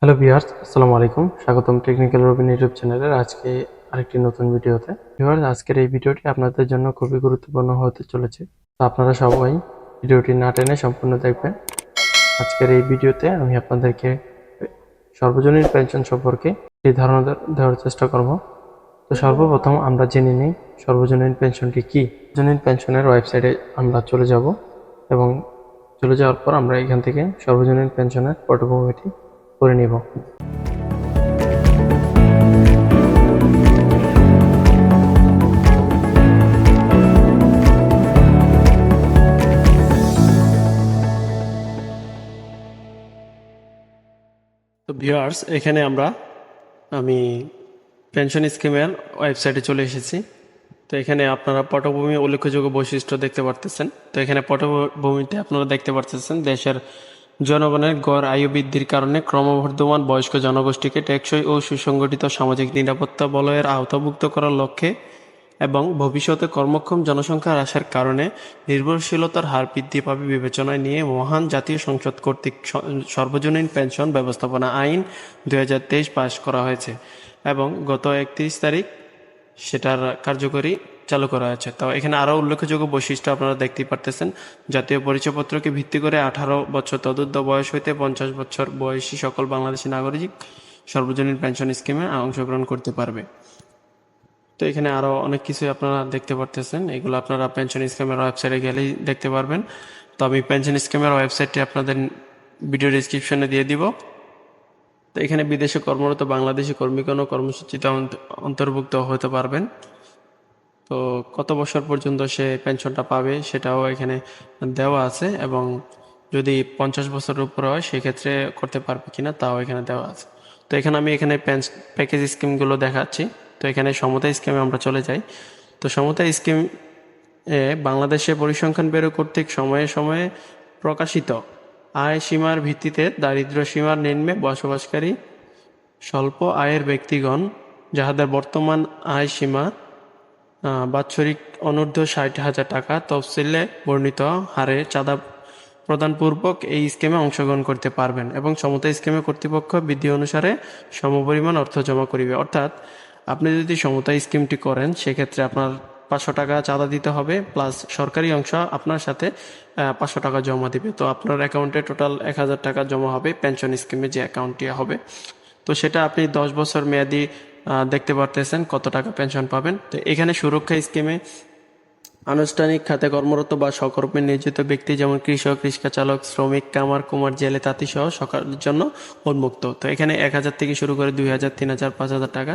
Hello viewers, আসসালামু আলাইকুম। স্বাগতম টেকনিক্যাল রবিন ইউটিউব চ্যানেলের আজকে আরেকটি নতুন ভিডিওতে। ভিউয়ার্স, আজকের এই ভিডিওটি আপনাদের জন্য খুবই গুরুত্বপূর্ণ হতে চলেছে। তো আপনারা সবাই ভিডিওটি না টেনে সম্পূর্ণ দেখবেন। আজকের এই ভিডিওতে আমি আপনাদেরকে সর্বজনীন পেনশন সম্পর্কে এই ধারণা দেওয়ার চেষ্টা করব। তো সর্বপ্রথম আমরা জেনে নিই সর্বজনীন পেনশনটি কি। সর্বজনীন পেনশনের ওয়েবসাইটে আমরা চলে যাব এবং চলে যাওয়ার পর আমরা এখান থেকে সর্বজনীন পেনশনের পটভূমিটি করে নিব। তো ভিউয়ার্স, এখানে আমি পেনশন স্কিমের ওয়েবসাইটে চলে এসেছি। তো এখানে আপনারা পটভূমি উল্লেখযোগ্য বৈশিষ্ট্য দেখতে পারতেছেন। তো এখানে পটভূমিতে আপনারা দেখতে পারতেছেন দেশের জনগণের গড় আয়ু বৃদ্ধির কারণে ক্রমবর্ধমান বয়স্ক জনগোষ্ঠীকে টেকসই ও সুসংগঠিত সামাজিক নিরাপত্তা বলয়ের আওতাভুক্ত করার লক্ষ্যে এবং ভবিষ্যতে কর্মক্ষম জনসংখ্যা হ্রাসের কারণে নির্ভরশীলতার হার বৃদ্ধি পাবে বিবেচনায় নিয়ে মহান জাতীয় সংসদ কর্তৃক সর্বজনীন পেনশন ব্যবস্থাপনা আইন 2023 পাস করা হয়েছে এবং গত 31 তারিখ সেটার কার্যকরী চালু করা হয়েছে। তো এখানে আরও উল্লেখযোগ্য বৈশিষ্ট্য আপনারা দেখতেই পারতেছেন। জাতীয় পরিচয়পত্রকে ভিত্তি করে 18 বছর তদুর্ধ্ব বয়স হইতে 50 বছর বয়সী সকল বাংলাদেশি নাগরিক সর্বজনীন পেনশন স্কিমে অংশগ্রহণ করতে পারবে। তো এখানে আরও অনেক কিছুই আপনারা দেখতে পারতেছেন, এগুলো আপনারা পেনশন স্কিমের ওয়েবসাইটে গেলেই দেখতে পারবেন। তো আমি পেনশন স্কিমের ওয়েবসাইটটি আপনাদের ভিডিও ডিসক্রিপশনে দিয়ে দিব। তো এখানে বিদেশে কর্মরত বাংলাদেশি কর্মীগণ কর্মসূচিতে অন্তর্ভুক্ত হতে পারবেন। তো কত বছর পর্যন্ত সে পেনশনটা পাবে সেটাও এখানে দেওয়া আছে এবং যদি 50 বছরের উপর হয় সেক্ষেত্রে করতে পারবে কিনা তাও এখানে দেওয়া আছে। তো আমি এখানে প্যাকেজ স্কিমগুলো দেখাচ্ছি। তো এখানে সমতা স্কিমে আমরা চলে যাই। তো সমতা স্কিম বাংলাদেশে পরিসংখ্যান ব্যুরো কর্তৃক সময়ে সময়ে প্রকাশিত আয় সীমার ভিত্তিতে দারিদ্র্য সীমার নিম্নে বসবাসকারী স্বল্প আয়ের ব্যক্তিগণ যাহাদের বর্তমান আয় সীমা বাৎসরিক অনূর্ধ্ব 60,000 টাকা তফসিলে বর্ণিত হারে চাঁদা প্রদানপূর্বক এই স্কিমে অংশগ্রহণ করতে পারবেন এবং সমতা স্কিমে কর্তৃপক্ষ বিধি অনুসারে সমপরিমাণ অর্থ জমা করিবে। অর্থাৎ আপনি যদি সমতা স্কিমটি করেন সেক্ষেত্রে আপনার 500 টাকা চাঁদা দিতে হবে, প্লাস সরকারি অংশ আপনার সাথে 500 টাকা জমা দিবে। তো আপনার অ্যাকাউন্টে টোটাল 1000 টাকা জমা হবে পেনশন স্কিমে যে অ্যাকাউন্টটি হবে। তো সেটা আপনি 10 বছর মেয়াদি দেখতে পারতেছেন কত টাকা পেনশন পাবেন। তো এখানে সুরক্ষা স্কিমে আনুষ্ঠানিক খাতে কর্মরত বা সকর্মে নিয়োজিত ব্যক্তি যেমন কৃষক, রিক্সা চালক, শ্রমিক, কামার কুমার, জেলে তাঁতি সহ সকলের জন্য উন্মুক্ত। তো এখানে 1000 থেকে শুরু করে 2000, 3000, 5000 টাকা।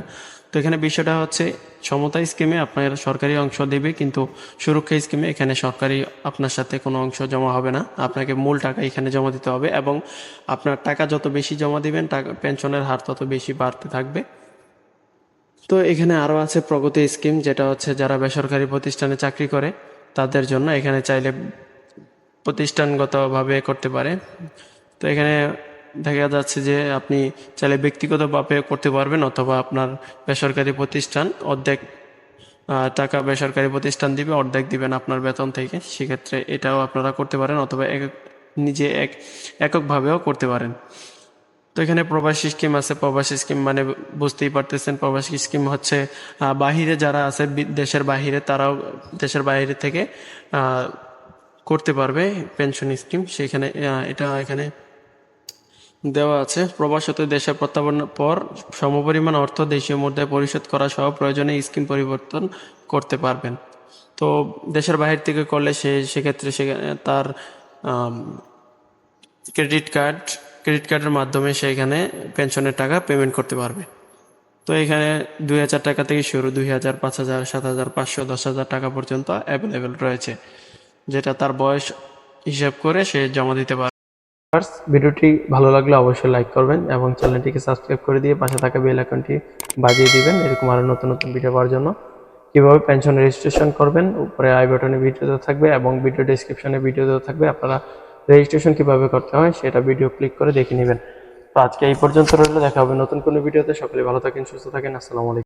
তো এখানে বিষয়টা হচ্ছে সমতা স্কিমে আপনার সরকারি অংশ দেবে, কিন্তু সুরক্ষা স্কিমে এখানে সরকারি আপনার সাথে কোনো অংশ জমা হবে না, আপনাকে মূল টাকা এখানে জমা দিতে হবে এবং আপনার টাকা যত বেশি জমা দিবেন টাকা পেনশনের হার তত বেশি বাড়তে থাকবে। তো এখানে আরও আছে প্রগতি স্কিম, যেটা হচ্ছে যারা বেসরকারি প্রতিষ্ঠানে চাকরি করে তাদের জন্য, এখানে চাইলে প্রতিষ্ঠানগতভাবে করতে পারে। তো এখানে দেখা যাচ্ছে যে আপনি চাইলে ব্যক্তিগতভাবে করতে পারবেন অথবা আপনার বেসরকারি প্রতিষ্ঠান অর্ধেক টাকা বেসরকারি প্রতিষ্ঠান দিবে, অর্ধেক দিবেন আপনার বেতন থেকে। সেক্ষেত্রে এটাও আপনারা করতে পারেন অথবা নিজে এককভাবেও করতে পারেন। তো এখানে প্রবাসী স্কিম আছে। প্রবাসী স্কিম মানে বুঝতেই পারতেছেন, প্রবাসী স্কিম হচ্ছে বাহিরে যারা আছে দেশের বাহিরে, তারাও দেশের বাইরে থেকে করতে পারবে পেনশন স্কিম। সেখানে এটা এখানে দেওয়া আছে। প্রবাস হতে দেশে প্রত্যাবর্তনের পর সমপরিমাণ অর্থ দেশীয় মুদ্রায় পরিশোধ করা সহ প্রয়োজনে স্কিম পরিবর্তন করতে পারবেন। তো দেশের বাহির থেকে করলে সেক্ষেত্রে তার ক্রেডিট কার্ডের মাধ্যমে সেখানে পেনশনের টাকা পেমেন্ট করতে পারবে। তো এখানে 2000 টাকা থেকে শুরু, 2000, 5000, 7500, 10,000 টাকা পর্যন্ত অ্যাভেলেবেল রয়েছে, যেটা তার বয়স হিসাব করে সে জমা দিতে পারে। ভিডিওটি ভালো লাগলে অবশ্যই লাইক করবেন এবং চ্যানেলটিকে সাবস্ক্রাইব করে দিয়ে পাশে থাকা বেল আইকনটি বাজিয়ে দিবেন এরকম আরও নতুন নতুন ভিডিও পাওয়ার জন্য। কীভাবে পেনশন রেজিস্ট্রেশন করবেন উপরে আই বাটনে ভিডিও দেওয়া থাকবে এবং ভিডিও ডেসক্রিপশনে ভিডিও দেওয়া থাকবে, আপনারা রেজিস্ট্রেশন কিভাবে করতে হয় সেটা ভিডিও ক্লিক করে দেখে নেবেন। তো আজকে এই পর্যন্ত রইল, দেখা হবে নতুন কোনো ভিডিওতে। সকলে ভালো থাকেন, সুস্থ থাকেন। আসসালামু আলাইকুম।